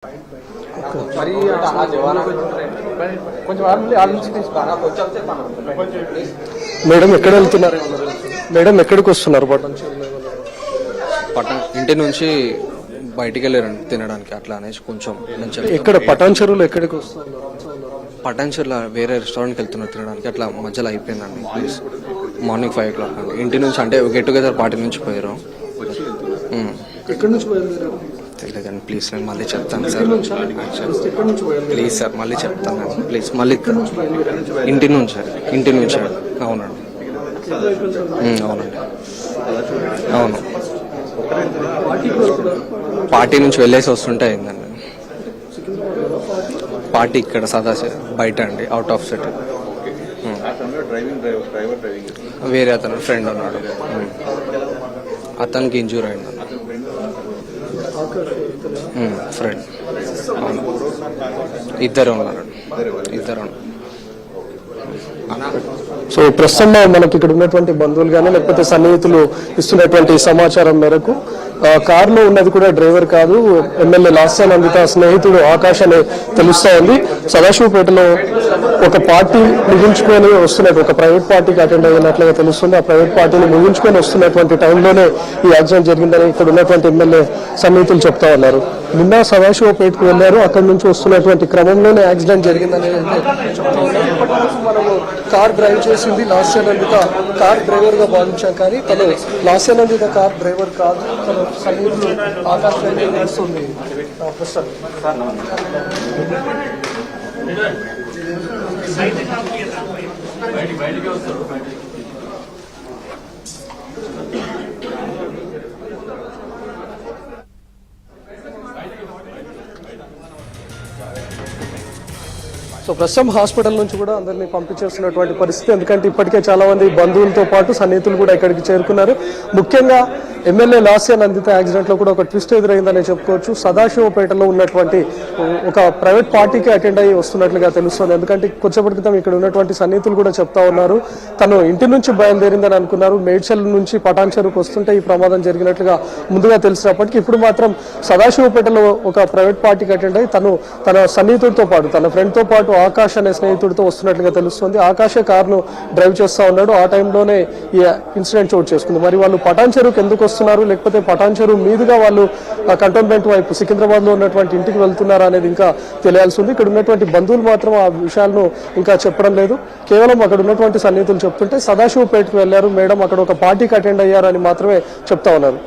మరి కొంచెం మేడం ఎక్కడ వెళ్తున్నారు? మేడం ఎక్కడికి వస్తున్నారు? పట్టణ ఇంటి నుంచి బయటికి వెళ్ళారండి తినడానికి, అట్లా అనేసి కొంచెం ఇక్కడ పటాన్ చెరువులో ఎక్కడికి వస్తున్నారు? పటాన్ చెరువులో వేరే రెస్టారెంట్కి వెళ్తున్నారు తినడానికి, అట్లా మధ్యలో అయిపోయిందండి. ప్లీజ్ మార్నింగ్ 5 o'clock అండి. ఇంటి నుంచి అంటే గెట్ టుగెదర్ పార్టీ నుంచి పోయారు. ఎక్కడి నుంచి బయలుదేరారు? తెలియదండి, ప్లీజ్ నేను మళ్ళీ చెప్తాను సార్. ప్లీజ్ సార్ మళ్ళీ చెప్తాను, ప్లీజ్ మళ్ళీ ఇంటి నుంచి అవునండి. అవునండి, అవును. పార్టీ నుంచి వెళ్ళేసి వస్తుంటే అయిందండి. పార్టీ ఇక్కడ సదాశివ బయట అండి, అవుట్ ఆఫ్ సిటీ. వేరే అతను ఫ్రెండ్ ఉన్నాడు, అతనికి ఇంజూర్ అయింది. ఫ్రెండ్ అవును, ఇద్దరు ఉన్నారండి, ఇద్దరు. సో ప్రస్తుతం మనకి ఇక్కడ ఉన్నటువంటి బంధువులు కానీ లేకపోతే సన్నిహితులు ఇస్తున్నటువంటి సమాచారం మేరకు కారులో ఉన్నది కూడా డ్రైవర్ కాదు, ఎమ్మెల్యే లాస్య నందిత స్నేహితుడు ఆకాష్ అని తెలుస్తా ఉంది. సదాశివపేటలో ఒక పార్టీ ముగించుకొని వస్తున్నట్టు, ఒక ప్రైవేట్ పార్టీకి అటెండ్ అయినట్లుగా తెలుస్తుంది. ఆ ప్రైవేట్ పార్టీని ముగించుకొని వస్తున్నటువంటి టైంలోనే ఈ యాక్సిడెంట్ జరిగిందని ఇక్కడ ఉన్నటువంటి ఎమ్మెల్యే సన్నిహితులు చెప్తా ఉన్నారు. నిన్న సదాశివపేటకు వెళ్లారు, అక్కడి నుంచి వస్తున్నటువంటి క్రమంలోనే యాక్సిడెంట్ జరిగిందని మనము కార్ డ్రైవ్ చేసింది లాస్య నందిత కార్ డ్రైవర్ గా భావించాం, కానీ తను లాస్య నందిత కార్ డ్రైవర్ కాదు, తను సన్నిహితులు ఆకాష్ నడుస్తుంది. సో ప్రస్తుతం హాస్పిటల్ నుంచి కూడా అందరినీ పంపించేస్తున్నటువంటి పరిస్థితి, ఎందుకంటే ఇప్పటికే చాలా మంది బంధువులతో పాటు సన్నిహితులు కూడా ఇక్కడికి చేరుకున్నారు. ముఖ్యంగా ఎమ్మెల్యే లాస్య నందిత యాక్సిడెంట్ లో కూడా ఒక ట్విస్ట్ ఎదురైందని చెప్పుకోవచ్చు. సదాశివపేటలో ఉన్నటువంటి ఒక ప్రైవేట్ పార్టీకి అటెండ్ అయ్యి వస్తున్నట్లుగా తెలుస్తుంది. ఎందుకంటే కొంచెంపటి క్రితం ఇక్కడ ఉన్నటువంటి సన్నిహితులు కూడా చెప్తా ఉన్నారు, తను ఇంటి నుంచి బయలుదేరిందని అనుకున్నారు, మేడ్చల్ నుంచి పటాన్ చెరువుకు వస్తుంటే ఈ ప్రమాదం జరిగినట్లుగా ముందుగా తెలిసినప్పటికీ ఇప్పుడు మాత్రం సదాశివపేటలో ఒక ప్రైవేట్ పార్టీకి అటెండ్ అయ్యి తన సన్నిహితుడితో పాటు, తన ఫ్రెండ్ తో పాటు ఆకాష్ అనే స్నేహితుడితో వస్తున్నట్లుగా తెలుస్తుంది. ఆకాషే కారును డ్రైవ్ చేస్తా ఉన్నాడు. ఆ టైంలోనే ఈ ఇన్సిడెంట్ చోటు చేసుకుంది. మరి వాళ్ళు పటాన్ చెరువుకి ఎందుకు వస్తున్నారు, లేకపోతే పటాన్ చెరువు మీదుగా వాళ్ళు కంటోన్మెంట్ వైపు సికింద్రాబాద్ లో ఉన్నటువంటి ఇంటికి వెళ్తున్నారా అనేది ఇంకా తెలియాల్సి ఉంది. ఇక్కడ ఉన్నటువంటి బంధువులు మాత్రం ఆ విషయాలను ఇంకా చెప్పడం లేదు. కేవలం అక్కడ ఉన్నటువంటి సన్నిహితులు చెప్తుంటే సదాశివపేటకు వెళ్లారు మేడం, అక్కడ ఒక పార్టీకి అటెండ్ అయ్యారని మాత్రమే చెప్తా ఉన్నారు.